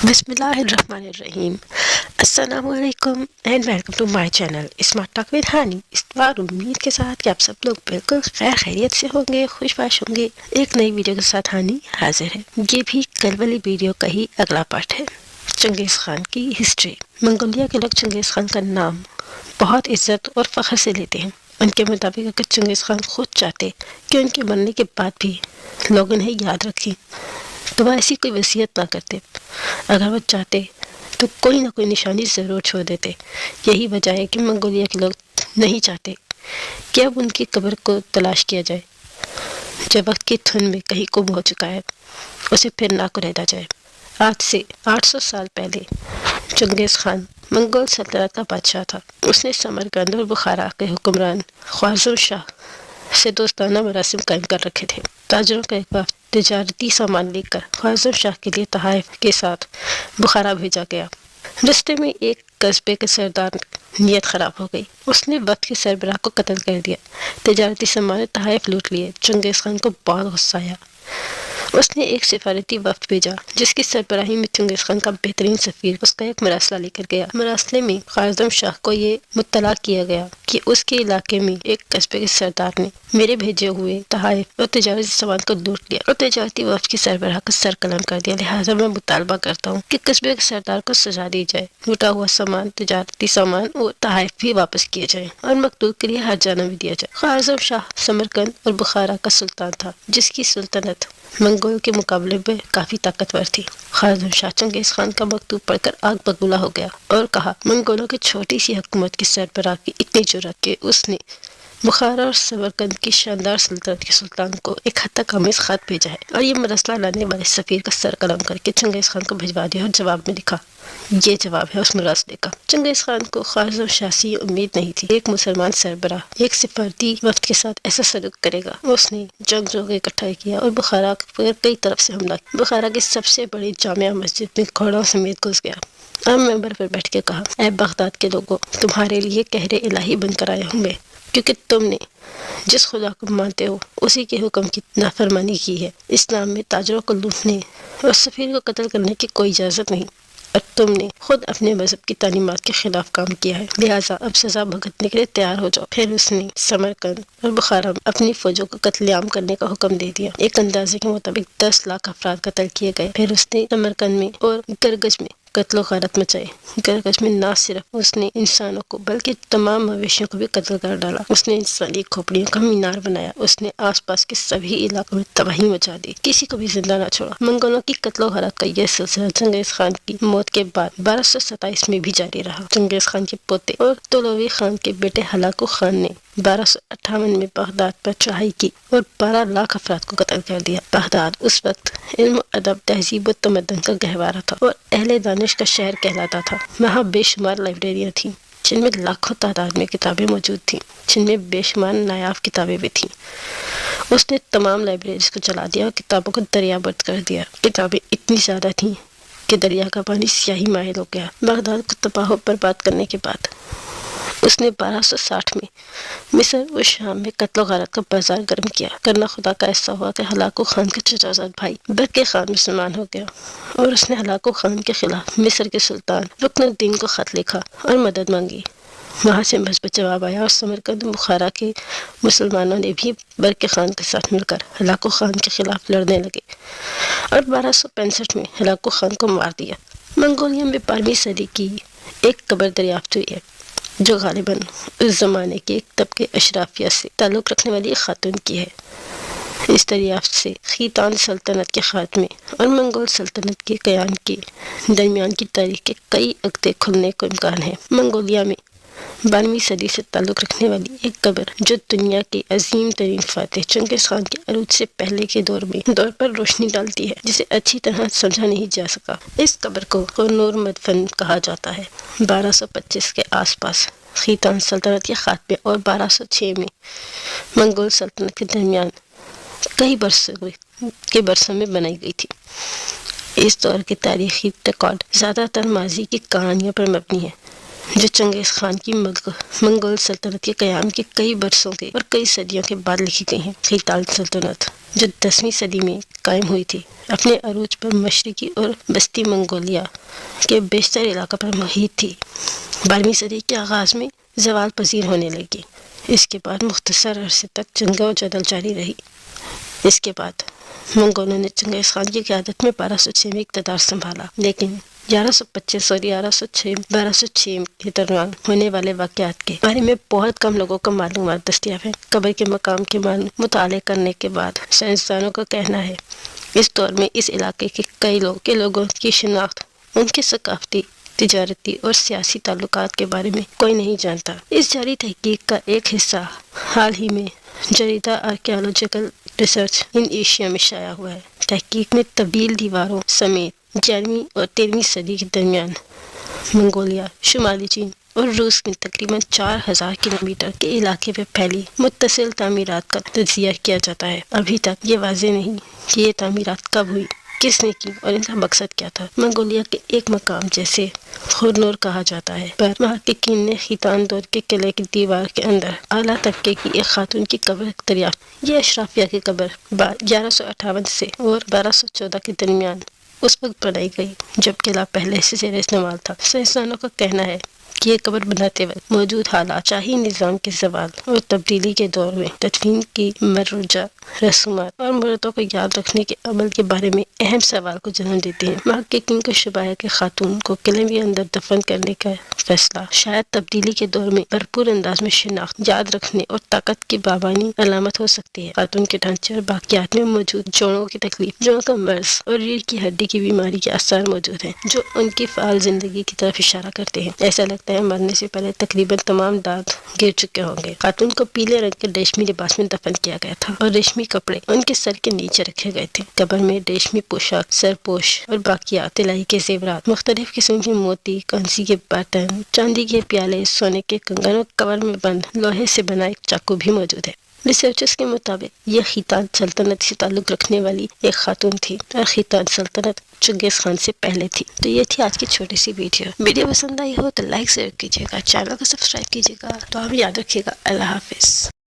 بسم اللہ الرحمن الرحیم۔ السلام علیکم and welcome to my channel smart talk with Hani. اس بار امید کے ساتھ کہ آپ سب لوگ بالکل خیر خیریت سے ہوں گے، خوش باش ہوں گے۔ ایک نئی ویڈیو کے ساتھ ہانی حاضر ہے۔ یہ بھی کل والی ویڈیو کا ہی اگلا پارٹ ہے۔ چنگیز خان کی ہسٹری۔ منگولیا کے لوگ چنگیز خان کا نام بہت عزت اور فخر سے لیتے ہیں۔ ان کے مطابق اگر چنگیز خان خود چاہتے کہ ان کے مرنے کے بعد بھی لوگ انہیں یاد رکھیں تو وہ ایسی کوئی وصیت نہ کرتے۔ اگر وہ چاہتے تو کوئی نہ کوئی نشانی ضرور چھوڑ دیتے۔ یہی وجہ ہے کہ منگولیا کے لوگ نہیں چاہتے کہ اب ان کی قبر کو تلاش کیا جائے۔ جب وقت کی دھن میں کہیں گم ہو چکا ہے اسے پھر نہ کریدا جائے۔ آج سے 800 سال پہلے چنگیز خان منگول سلطنت کا بادشاہ تھا۔ اس نے سمرقند اور بخارا کے حکمران خوارزم شاہ سے دوستانہ مراسم قائم کر رکھے تھے۔ تاجروں کا ایک وفد تجارتی سامان لے کر خوارزم شاہ کے لیے تحائف کے ساتھ بخارا بھیجا گیا۔ رستے میں ایک قصبے کے سردار نیت خراب ہو گئی۔ اس نے وفد کے سربراہ کو قتل کر دیا۔ تجارتی سامان تحائف لوٹ لیے۔ چنگیز خان کو بہت غصہ آیا۔ اس نے ایک سفارتی وفد بھیجا جس کی سربراہی میں چنگیز خان کا بہترین سفیر اس کا ایک مراسلہ لے کر گیا۔ مراسلے میں خوارزم شاہ کو یہ مطلع کیا گیا کہ اس کے علاقے میں ایک قصبے کے سردار نے میرے بھیجے ہوئے تحائف اور تجارتی سامان کو لوٹ لیا اور تجارتی وفد کی سربراہ کا سر قلم کر دیا۔ لہٰذا میں مطالبہ کرتا ہوں کہ قصبے کے سردار کو سزا دی جائے، لوٹا ہوا سامان، تجارتی سامان اور تحائف بھی واپس کیے جائیں اور مقتول کے لیے ہر جانہ بھی دیا جائے۔ خوارزم شاہ سمرقند اور بخارا کا سلطان تھا جس کی سلطنت منگول کے مقابلے میں کافی طاقتور تھی۔ خوارزم شاہ چنگیز خان کا مکتوب پڑھ کر آگ بگولا ہو گیا اور کہا منگولوں کی چھوٹی سی حکومت کے سربراہ کی اتنی جرأت کہ اس نے بخارا اور سمرقند کی شاندار سلطنت کے سلطان کو ایک حد تک آمیز خط بھیجا ہے، اور یہ مراسلہ لانے والے سفیر کا سر قلم کر کے چنگیز خان کو بھجوا دیا اور جواب میں لکھا۔ یہ جواب ہے اس مراسلے کا۔ چنگیز خان کو خوارزم شاہ سے یہ امید نہیں تھی ایک مسلمان سربراہ ایک سفارتی وفد کے ساتھ ایسا سلوک کرے گا۔ اس نے جنگجوؤں کو اکٹھا کیا اور بخارا پر کئی طرف سے حملہ کیا۔ بخارا کی سب سے بڑی جامع مسجد میں گھوڑوں سمیت گھس گیا اور ممبر پر بیٹھ کے کہا، اے بغداد کے لوگوں، تمہارے لیے قہر الہی بن کر آیا ہوں میں، کیونکہ تم نے جس خدا کو مانتے ہو اسی کے حکم کی نافرمانی کی ہے۔ اسلام میں تاجروں کو لوٹنے اور سفیر کو قتل کرنے کی کوئی اجازت نہیں، اور تم نے خود اپنے مذہب کی تعلیمات کے خلاف کام کیا ہے، لہٰذا اب سزا بھگتنے کے لیے تیار ہو جاؤ۔ پھر اس نے سمرقند اور بخارا میں اپنی فوجوں کو قتل عام کرنے کا حکم دے دیا۔ ایک اندازے کے مطابق 10 لاکھ افراد قتل کیے گئے۔ پھر اس نے سمرقند میں اور گرگج میں قتل و غارت مچائی۔ گرگج میں نہ صرف اس نے انسانوں کو بلکہ تمام مویشیوں کو بھی قتل کر ڈالا۔ اس نے انسانی کھوپڑیوں کا مینار بنایا۔ اس نے آس پاس کے سبھی علاقوں میں تباہی مچا دی، کسی کو بھی زندہ نہ چھوڑا۔ منگولوں کی قتل و غارت کا یہ سلسلہ چنگیز خان کی موت کے بعد 1227 میں بھی جاری رہا۔ چنگیز خان کے پوتے اور طولوی خان کے بیٹے ہلاکو خان نے 1258 میں بغداد پر چڑھائی کی اور 12 لاکھ افراد کو قتل کر دیا۔ بغداد اس وقت علم و ادب، تہذیب و تمدن کا گہوارہ تھا اور اہل دانش کا شہر کہلاتا تھا۔ وہاں بے شمار لائبریریاں تھیں جن میں لاکھوں تعداد میں کتابیں موجود تھیں، جن میں بے شمار نایاب کتابیں بھی تھیں۔ اس نے تمام لائبریریز کو جلا دیا اور کتابوں کو دریا برد کر دیا۔ کتابیں اتنی زیادہ تھیں کہ دریا کا پانی سیاہی مائل ہو گیا۔ بغداد کو تباہ و برباد کرنے کے بعد اس نے 1260 میں مصر و شام میں قتل و غارت کا بازار گرم کیا۔ کرنا خدا کا ایسا ہوا کہ ہلاکو خان کا چچا زاد بھائی برقی خان مسلمان ہو گیا اور اس نے ہلاکو خان کے خلاف مصر کے سلطان رکن الدین کو خط لکھا اور مدد مانگی۔ وہاں سے مثبت جواب آیا اور سمرقند بخارا کے مسلمانوں نے بھی برقی خان کے ساتھ مل کر ہلاکو خان کے خلاف لڑنے لگے اور 1265 میں ہلاکو خان کو مار دیا۔ منگولیا میں 12ویں صدی کی ایک قبر دریافت ہوئی ہے جو غالباً اس زمانے کے ایک طبقے اشرافیہ سے تعلق رکھنے والی ایک خاتون کی ہے۔ اس دریافت سے خیتان سلطنت کے خاتمے اور منگول سلطنت کے قیام کے درمیان کی تاریخ کے کئی عقدے کھلنے کو امکان ہے۔ منگولیا میں 12ویں صدی سے تعلق رکھنے والی ایک قبر جو دنیا کے عظیم ترین فاتح چنگیز خان کے عروج سے پہلے کے دور پر روشنی ڈالتی ہے جسے اچھی طرح سمجھا نہیں جا سکا۔ اس قبر کو قرنور مدفن کہا جاتا ہے۔ 1225 کے آس پاس خیتان سلطنت کے خاتمے اور 1206 میں منگول سلطنت کے درمیان کئی برسوں میں بنائی گئی تھی۔ اس دور کے تاریخی ریکارڈ زیادہ تر ماضی کی کہانیوں پر مبنی ہے جو چنگیز خان کی منگول سلطنت کے قیام کے کئی برسوں کے اور کئی صدیوں کے بعد لکھی گئی ہیں۔ خیتان سلطنت جو 10ویں صدی میں قائم ہوئی تھی، اپنے عروج پر مشرقی اور وسطی منگولیا کے بیشتر علاقہ پر محیط تھی۔ 12ویں صدی کے آغاز میں زوال پذیر ہونے لگی۔ اس کے بعد مختصر عرصے تک جنگ و جدل جاری رہی۔ اس کے بعد منگولوں نے چنگیز خان کی قیادت میں 1206 میں اقتدار سنبھالا، لیکن 1125 اور 1206 کے دوران ہونے والے واقعات کے بارے میں بہت کم لوگوں کو معلومات دستیاب ہیں۔ قبر کے مقام کے مطالعے کرنے کے بعد سائنسدانوں کا کہنا ہے اس دور میں اس علاقے کے لوگوں کی شناخت ان کے ثقافتی، تجارتی اور سیاسی تعلقات کے بارے میں کوئی نہیں جانتا۔ اس جاری تحقیق کا ایک حصہ حال ہی میں جریدہ آرکیالوجیکل ریسرچ ان ایشیا میں شائع ہوا ہے۔ تحقیق میں طویل دیواروں سمیت 11ویں اور 13ویں صدی کے درمیان منگولیا، شمالی چین اور روس میں تقریباً 4000 کلومیٹر کے علاقے میں پھیلی متصل تعمیرات کا تجزیہ کیا جاتا ہے۔ ابھی تک یہ واضح نہیں کہ یہ تعمیرات کب ہوئی، کس نے کی اور ان کا مقصد کیا تھا۔ منگولیا کے ایک مقام جسے خورنور کہا جاتا ہے پر محققین نے خیتان دور کے قلعے کی دیوار کے اندر اعلیٰ طبقے کی ایک خاتون کی قبر دریافت۔ یہ اشرافیہ کی قبر 1158 سے اور 1214 کے درمیان اس وقت بنائی گئی جب قلعہ پہلے سے زیر استعمال تھا۔ سائنسدانوں کا کہنا ہے کہ یہ قبر بناتے وقت موجود حالات شاہی نظام کے زوال اور تبدیلی کے دور میں تدفین کی مروجہ رسومات اور مردوں کو یاد رکھنے کے عمل کے بارے میں اہم سوال کو جنم دیتے ہیں۔ محققین کو شبہ ہے کہ خاتون کو قلعے کے اندر دفن کرنے کا فیصلہ شاید تبدیلی کے دور میں بھرپور انداز میں شناخت، یاد رکھنے اور طاقت کی بابانی علامت ہو سکتی ہے۔ خاتون کے ڈھانچے اور باقیات میں موجود جوڑوں کی تکلیف، جوڑوں کا مرض اور ریڑھ کی ہڈی کی بیماری کے آثار موجود ہیں جو ان کی فعال زندگی کی طرف اشارہ کرتے ہیں۔ ایسا لگتا ہے مرنے سے پہلے تقریباً تمام دانت گر چکے ہوں گے۔ خاتون کو پیلے رنگ کے ریشمی لباس میں دفن کیا گیا تھا اور ریشمی کپڑے ان کے سر کے نیچے رکھے گئے تھے۔ قبر میں ریشمی پوشاک، سرپوش اور باقیات، طلائی کے زیورات، مختلف قسم کے موتی، کانسی کے برتن، چاندی کے پیالے، سونے کے کنگن اور قبر میں بند لوہے سے بنا ایک چاقو بھی موجود ہے۔ ریسرچرز کے مطابق یہ خیتان سلطنت سے تعلق رکھنے والی ایک خاتون تھی اور خیتان سلطنت چنگیز خان سے پہلے تھی۔ تو یہ تھی آج کی چھوٹی سی ویڈیو پسند آئی ہو تو لائک ضرور کیجیے گا، چینل کو سبسکرائب کیجیے گا۔ تو آپ یاد رکھیے گا۔ اللہ حافظ۔